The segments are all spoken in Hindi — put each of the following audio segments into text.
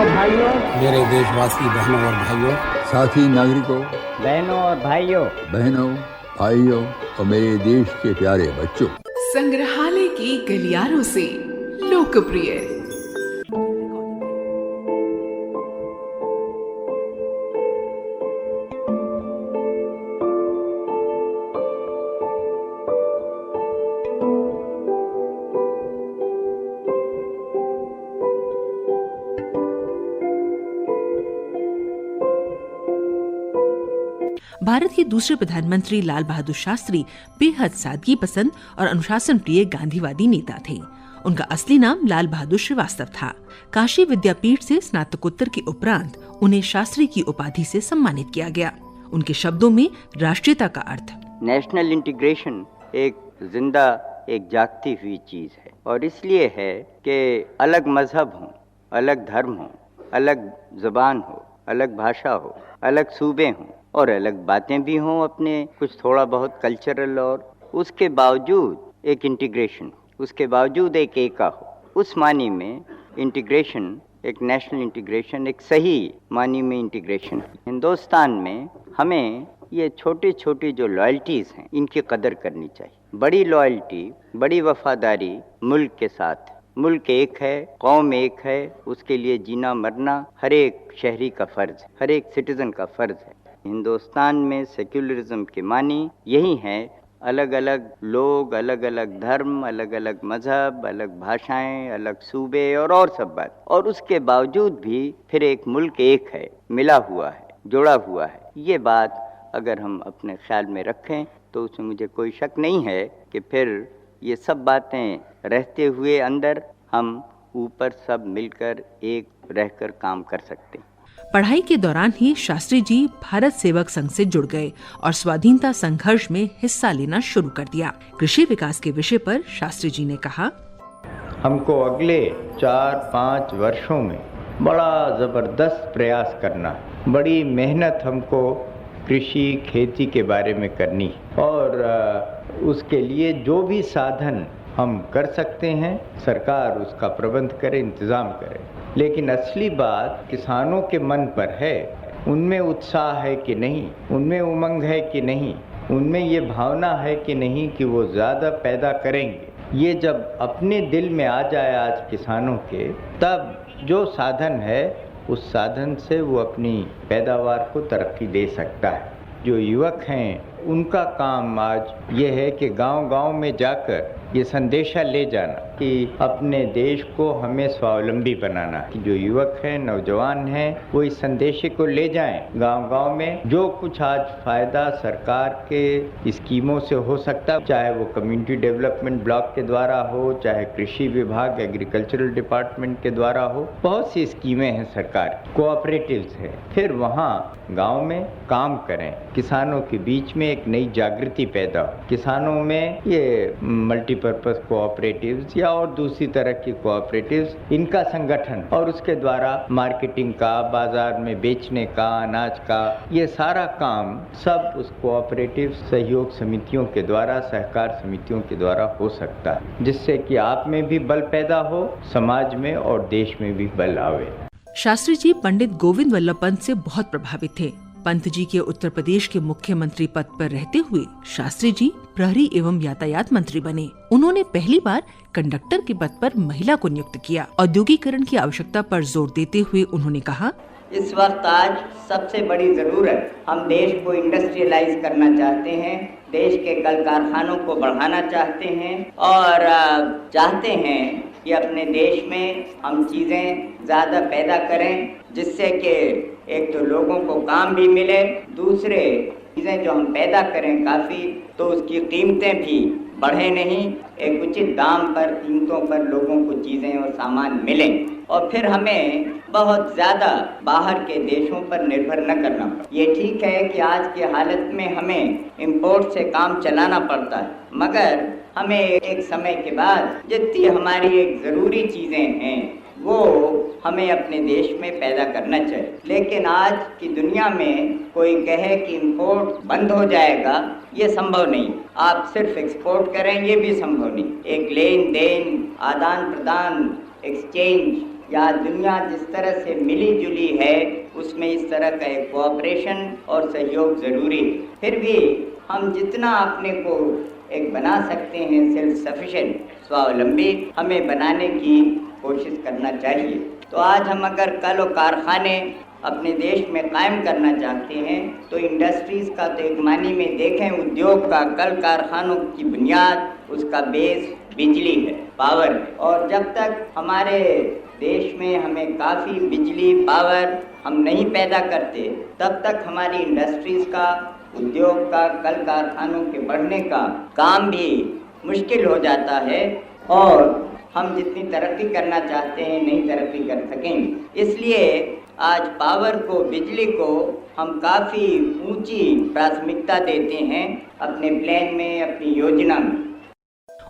भाइयों, मेरे देशवासी बहनों और भाइयों, साथी नागरिकों, बहनों और भाइयों, और मेरे देश के प्यारे बच्चों, संग्रहालय की गलियारों से लोकप्रिय भारत के दूसरे प्रधानमंत्री लाल बहादुर शास्त्री बेहद सादगी पसंद और अनुशासन प्रिय गांधीवादी नेता थे। उनका असली नाम लाल बहादुर श्रीवास्तव था। काशी विद्यापीठ से स्नातकोत्तर के उपरांत उन्हें शास्त्री की उपाधि से सम्मानित किया गया। उनके शब्दों में राष्ट्रीयता का अर्थ, नेशनल इंटीग्रेशन एक जिंदा, एक जागती हुई चीज है, और इसलिए है कि अलग मजहब हो, अलग धर्म हो, अलग जुबान हो, अलग भाषा हो, अलग सूबे हों और अलग बातें भी हों अपने, कुछ थोड़ा बहुत कल्चरल, और उसके बावजूद एक इंटीग्रेशन, उसके बावजूद एक एका हो। उस मानी में इंटीग्रेशन, एक नेशनल इंटीग्रेशन, एक सही मानी में इंटीग्रेशन। हिंदुस्तान में हमें ये छोटी छोटी जो लॉयल्टीज़ हैं, इनकी कदर करनी चाहिए। बड़ी लॉयल्टी, बड़ी वफादारी मुल्क के साथ। मुल्क एक है, कौम एक है, उसके लिए जीना मरना हर एक शहरी का फ़र्ज़ है, हर एक सिटीज़न का फ़र्ज़ है। हिंदुस्तान में सेक्युलरिज्म के मानी यही है, अलग अलग लोग, अलग अलग धर्म, अलग अलग मजहब, अलग भाषाएं, अलग सूबे और सब बात, और उसके बावजूद भी फिर एक मुल्क एक है, मिला हुआ है, जुड़ा हुआ है। ये बात अगर हम अपने ख्याल में रखें तो उसमें मुझे कोई शक नहीं है कि फिर ये सब बातें रहते हुए अंदर हम ऊपर सब मिलकर एक रहकर काम कर सकते हैं। पढ़ाई के दौरान ही शास्त्री जी भारत सेवक संघ से जुड़ गए और स्वाधीनता संघर्ष में हिस्सा लेना शुरू कर दिया। कृषि विकास के विषय पर शास्त्री जी ने कहा, हमको अगले 4-5 वर्षों में बड़ा जबरदस्त प्रयास करना, बड़ी मेहनत हमको कृषि खेती के बारे में करनी, और उसके लिए जो भी साधन हम कर सकते हैं सरकार उसका प्रबंध करे, इंतज़ाम करे। लेकिन असली बात किसानों के मन पर है, उनमें उत्साह है कि नहीं, उनमें उमंग है कि नहीं, उनमें ये भावना है कि नहीं कि वो ज़्यादा पैदा करेंगे। ये जब अपने दिल में आ जाए आज किसानों के, तब जो साधन है उस साधन से वो अपनी पैदावार को तरक्की दे सकता है। जो युवक हैं उनका काम आज ये है कि गांव-गांव में जाकर ये संदेशा ले जाना कि अपने देश को हमें स्वावलंबी बनाना। कि जो युवक हैं, नौजवान हैं, वो इस संदेशे को ले जाएं गांव-गांव में। जो कुछ आज फ़ायदा सरकार के स्कीमों से हो सकता, चाहे वो कम्युनिटी डेवलपमेंट ब्लॉक के द्वारा हो, चाहे कृषि विभाग एग्रीकल्चरल डिपार्टमेंट के द्वारा हो, बहुत सी स्कीमें हैं सरकार, कोऑपरेटिव्स हैं। फिर वहाँ गांव में काम करें, किसानों के बीच में एक नई जागृति पैदा हो। किसानों में ये मल्टीपर्पज़ कोऑपरेटिव्स या और दूसरी तरह की कोऑपरेटिव्स, इनका संगठन, और उसके द्वारा मार्केटिंग का, बाजार में बेचने का, अनाज का, ये सारा काम सब उस कोऑपरेटिव सहयोग समितियों के द्वारा, सहकार समितियों के द्वारा हो सकता है, जिससे कि आप में भी बल पैदा हो, समाज में और देश में भी बल आवे। शास्त्री जी पंडित गोविंद वल्लभ पंत से बहुत प्रभावित थे। पंत जी के उत्तर प्रदेश के मुख्यमंत्री पद पर रहते हुए शास्त्री जी प्रहरी एवं यातायात मंत्री बने। उन्होंने पहली बार कंडक्टर के पद पर महिला को नियुक्त किया। औद्योगिकरण की आवश्यकता पर जोर देते हुए उन्होंने कहा, इस वक्त आज सबसे बड़ी ज़रूरत, हम देश को इंडस्ट्रियलाइज करना चाहते हैं, देश के कल कारखानों को बढ़ाना चाहते हैं, और चाहते हैं कि अपने देश में हम चीज़ें ज़्यादा पैदा करें, जिससे कि एक तो लोगों को काम भी मिले, दूसरे चीज़ें जो हम पैदा करें काफ़ी, तो उसकी कीमतें भी बढ़े नहीं, एक उचित दाम पर, कीमतों पर लोगों को चीज़ें और सामान मिलें, और फिर हमें बहुत ज़्यादा बाहर के देशों पर निर्भर न करना पड़े। ये ठीक है कि आज की हालत में हमें इंपोर्ट से काम चलाना पड़ता है, मगर हमें एक समय के बाद जितनी हमारी एक ज़रूरी चीज़ें हैं वो हमें अपने देश में पैदा करना चाहिए। लेकिन आज की दुनिया में कोई कहे कि इंपोर्ट बंद हो जाएगा, ये संभव नहीं। आप सिर्फ एक्सपोर्ट करें, ये भी संभव नहीं। एक लेन देन, आदान प्रदान, एक्सचेंज, या दुनिया जिस तरह से मिली जुली है उसमें इस तरह का एक कोऑपरेशन और सहयोग ज़रूरी है। फिर भी हम जितना अपने को एक बना सकते हैं सेल्फ सफिशिएंट, स्वावलंबी, हमें बनाने की कोशिश करना चाहिए। तो आज हम अगर कल और कारखाने अपने देश में कायम करना चाहते हैं तो इंडस्ट्रीज़ का तो एक मानी में देखें उद्योग का कल कारखानों की बुनियाद, उसका बेस बिजली है, पावर है। और जब तक हमारे देश में हमें काफ़ी बिजली पावर हम नहीं पैदा करते तब तक हमारी इंडस्ट्रीज़ का, उद्योग का, कल कारखानों के बढ़ने का काम भी मुश्किल हो जाता है और हम जितनी तरक्की करना चाहते हैं नहीं तरक्की कर सकेंगे। इसलिए आज पावर को, बिजली को हम काफ़ी ऊंची प्राथमिकता देते हैं अपने प्लान में, अपनी योजना में।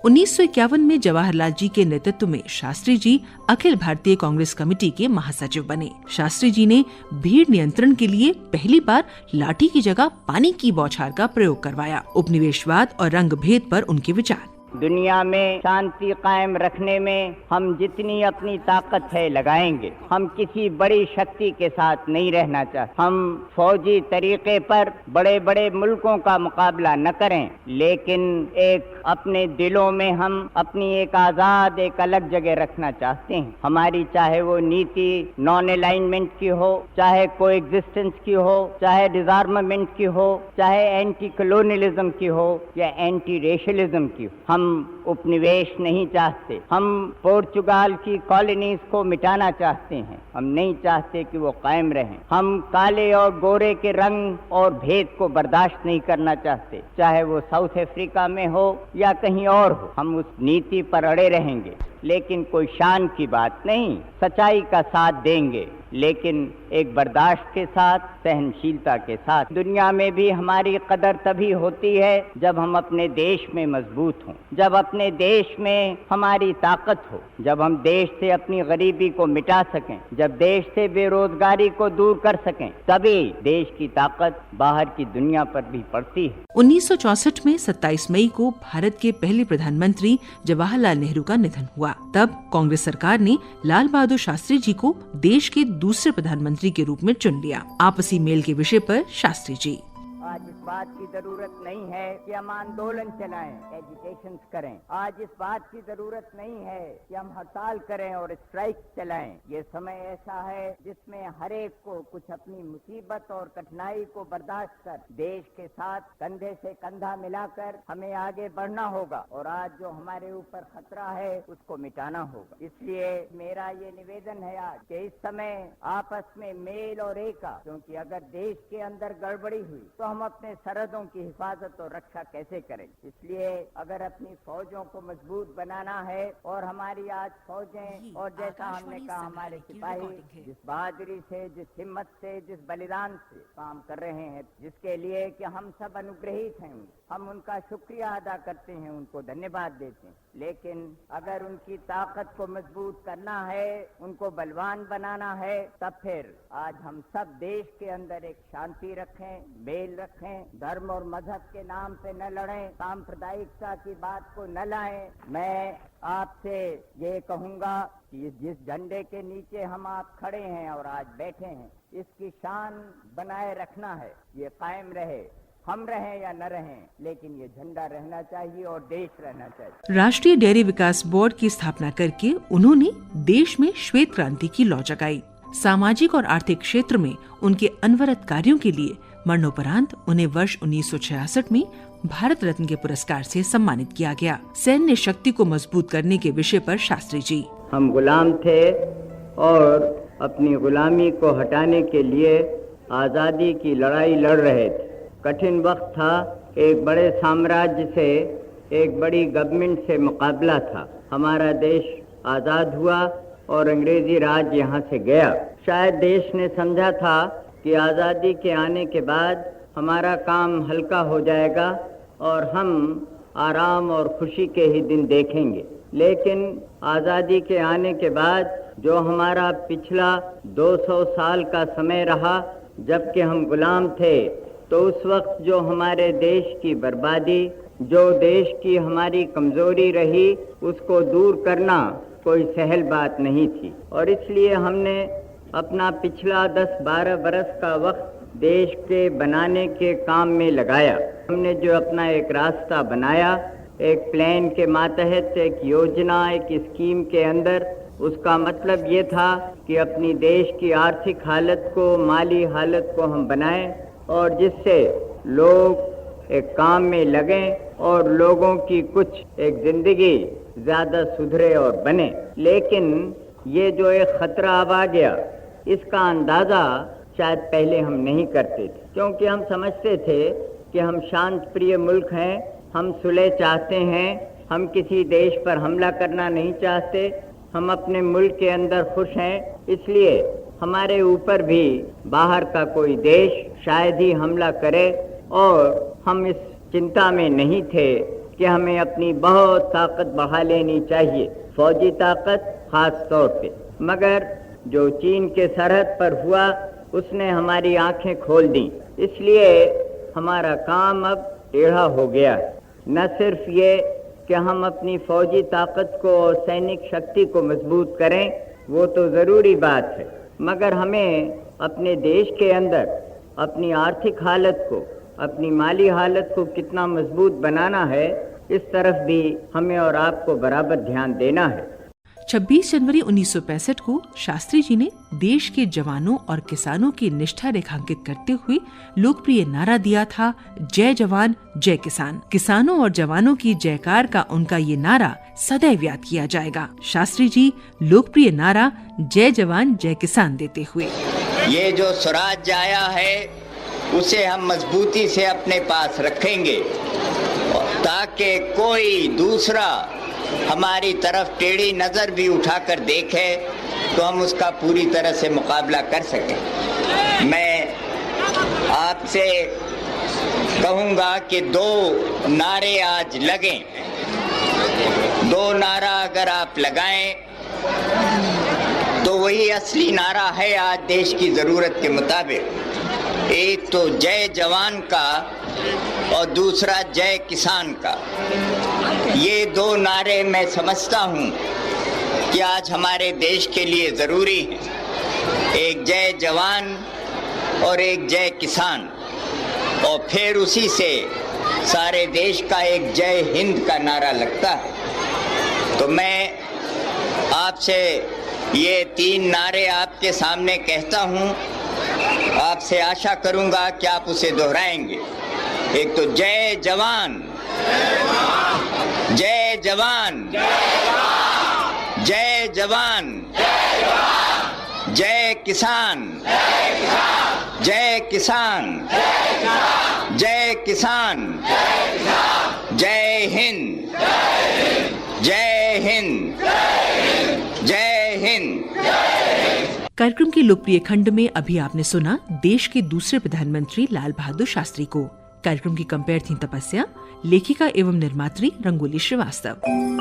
1951 में जवाहरलाल जी के नेतृत्व में शास्त्री जी अखिल भारतीय कांग्रेस कमेटी के महासचिव बने। शास्त्री जी ने भीड़ नियंत्रण के लिए पहली बार लाठी की जगह पानी की बौछार का प्रयोग करवाया। उपनिवेशवाद और रंग भेद पर उनके विचार। दुनिया में शांति कायम रखने में हम जितनी अपनी ताकत है लगाएंगे। हम किसी बड़ी शक्ति के साथ नहीं रहना चाहते। हम फौजी तरीके पर बड़े बड़े मुल्कों का मुकाबला न करें, लेकिन एक अपने दिलों में हम अपनी एक आज़ाद, एक अलग जगह रखना चाहते हैं। हमारी चाहे वो नीति नॉन अलाइनमेंट की हो, चाहे कोएग्जिस्टेंस की हो, चाहे डिसआर्मामेंट की हो, चाहे एंटी कॉलोनियलिज्म की हो या एंटी रेशलिज्म की हो। हम उपनिवेश नहीं चाहते। हम पोर्चुगाल की कॉलोनीज को मिटाना चाहते हैं। हम नहीं चाहते कि वो कायम रहें। हम काले और गोरे के रंग और भेद को बर्दाश्त नहीं करना चाहते, चाहे वो साउथ अफ्रीका में हो या कहीं और हो। हम उस नीति पर अड़े रहेंगे, लेकिन कोई शान की बात नहीं, सच्चाई का साथ देंगे, लेकिन एक बर्दाश्त के साथ, सहनशीलता के साथ। दुनिया में भी हमारी कदर तभी होती है जब हम अपने देश में मजबूत हों, जब अपने देश में हमारी ताकत हो, जब हम देश से अपनी गरीबी को मिटा सकें, जब देश से बेरोजगारी को दूर कर सकें, तभी देश की ताकत बाहर की दुनिया पर भी पड़ती है। 1964 में 27 मई को भारत के पहले प्रधानमंत्री जवाहरलाल नेहरू का निधन हुआ। तब कांग्रेस सरकार ने लाल बहादुर शास्त्री जी को देश के दूसरे प्रधानमंत्री के रूप में चुन लिया। आपसी मेल के विषय पर शास्त्री जी: आज इस बात की जरूरत नहीं है कि हम आंदोलन चलाएं, एजिटेशन करें। आज इस बात की जरूरत नहीं है कि हम हड़ताल करें और स्ट्राइक चलाएं। ये समय ऐसा है जिसमें हर एक को कुछ अपनी मुसीबत और कठिनाई को बर्दाश्त कर देश के साथ कंधे से कंधा मिलाकर हमें आगे बढ़ना होगा और आज जो हमारे ऊपर खतरा है उसको मिटाना होगा। इसलिए मेरा ये निवेदन है आज कि इस समय आपस में मेल और एका, क्योंकि अगर देश के अंदर गड़बड़ी हुई तो हम अपने सरहदों की हिफाजत और रक्षा कैसे करें। इसलिए अगर अपनी फौजों को मजबूत बनाना है और हमारी आज फौजें और जैसा हमने कहा हमारे सिपाही जिस बहादुरी से, जिस हिम्मत से, जिस बलिदान से काम कर रहे हैं, जिसके लिए कि हम सब अनुग्रहित हैं, हम उनका शुक्रिया अदा करते हैं, उनको धन्यवाद देते हैं। लेकिन अगर उनकी ताकत को मजबूत करना है, उनको बलवान बनाना है, तब फिर आज हम सब देश के अंदर एक शांति रखें, मेल रखें, धर्म और मजहब के नाम पे न लड़ें, सांप्रदायिकता की बात को न लाएं। मैं आपसे ये कहूंगा कि जिस झंडे के नीचे हम आप खड़े हैं और आज बैठे हैं, इसकी शान बनाए रखना है, ये कायम रहे। हम रहें या न रहें, लेकिन ये झंडा रहना चाहिए और देश रहना चाहिए। राष्ट्रीय डेयरी विकास बोर्ड की स्थापना करके उन्होंने देश में श्वेत क्रांति की लौ जगाई। सामाजिक और आर्थिक क्षेत्र में उनके अनवरत कार्यों के लिए मरणोपरांत उन्हें वर्ष 1966 में भारत रत्न के पुरस्कार से सम्मानित किया गया। सैन्य शक्ति को मजबूत करने के विषय पर शास्त्री जी: हम गुलाम थे और अपनी गुलामी को हटाने के लिए आजादी की लड़ाई लड़ रहे थे। कठिन वक्त था, एक बड़े साम्राज्य से, एक बड़ी गवर्नमेंट से मुकाबला था। हमारा देश आज़ाद हुआ और अंग्रेजी राज यहाँ से गया। शायद देश ने समझा था कि आज़ादी के आने के बाद हमारा काम हल्का हो जाएगा और हम आराम और खुशी के ही दिन देखेंगे। लेकिन आज़ादी के आने के बाद जो हमारा पिछला 200 साल का समय रहा जबकि हम गुलाम थे, तो उस वक्त जो हमारे देश की बर्बादी, जो देश की हमारी कमजोरी रही, उसको दूर करना कोई सहल बात नहीं थी और इसलिए हमने अपना पिछला 10-12 बरस का वक्त देश के बनाने के काम में लगाया। हमने जो अपना एक रास्ता बनाया, एक प्लान के मातहत, एक योजना, एक स्कीम के अंदर, उसका मतलब ये था कि अपनी देश की आर्थिक हालत को, माली हालत को हम बनाएं और जिससे लोग एक काम में लगें और लोगों की कुछ एक जिंदगी ज़्यादा सुधरे और बने। लेकिन ये जो एक ख़तरा अब आ गया, इसका अंदाज़ा शायद पहले हम नहीं करते थे, क्योंकि हम समझते थे कि हम शांत प्रिय मुल्क हैं, हम सुलह चाहते हैं, हम किसी देश पर हमला करना नहीं चाहते, हम अपने मुल्क के अंदर खुश हैं, इसलिए हमारे ऊपर भी बाहर का कोई देश शायद ही हमला करे और हम इस चिंता में नहीं थे कि हमें अपनी बहुत ताकत बढ़ा लेनी चाहिए, फौजी ताकत खास तौर पे। मगर जो चीन के सरहद पर हुआ उसने हमारी आंखें खोल दी, इसलिए हमारा काम अब टेढ़ा हो गया। न सिर्फ ये कि हम अपनी फौजी ताकत को और सैनिक शक्ति को मजबूत करें, वो तो ज़रूरी बात है, मगर हमें अपने देश के अंदर अपनी आर्थिक हालत को, अपनी माली हालत को कितना मजबूत बनाना है, इस तरफ भी हमें और आपको बराबर ध्यान देना है। 26 जनवरी 1965 को शास्त्री जी ने देश के जवानों और किसानों की निष्ठा रेखांकित करते हुए लोकप्रिय नारा दिया था, जय जवान जय किसान। किसानों और जवानों की जयकार का उनका ये नारा सदैव याद किया जाएगा। शास्त्री जी लोकप्रिय नारा जय जवान जय किसान देते हुए, ये जो स्वराज आया है उसे हम मजबूती से अपने पास रखेंगे ताकि कोई दूसरा हमारी तरफ टेढ़ी नजर भी उठाकर देखे तो हम उसका पूरी तरह से मुकाबला कर सकें। मैं आपसे कहूँगा कि 2 नारे आज लगें। 2 नारा अगर आप लगाएं तो वही असली नारा है आज देश की ज़रूरत के मुताबिक। एक तो जय जवान का और दूसरा जय किसान का। ये 2 नारे मैं समझता हूँ कि आज हमारे देश के लिए ज़रूरी है। एक जय जवान और एक जय किसान, और फिर उसी से सारे देश का एक जय हिंद का नारा लगता है। तो मैं आपसे ये 3 नारे आपके सामने कहता हूँ, आपसे आशा करूँगा कि आप उसे दोहराएंगे। एक तो जय जवान जय जवान जय जवान जय किसान जय किसान जय किसान जय हिंद जय हिंद जय हिंद। कार्यक्रम के लोकप्रिय खंड में अभी आपने सुना देश के दूसरे प्रधानमंत्री लाल बहादुर शास्त्री को। कार्यक्रम की कंपेयर थी तपस्या, लेखिका एवं निर्मात्री रंगोली श्रीवास्तव।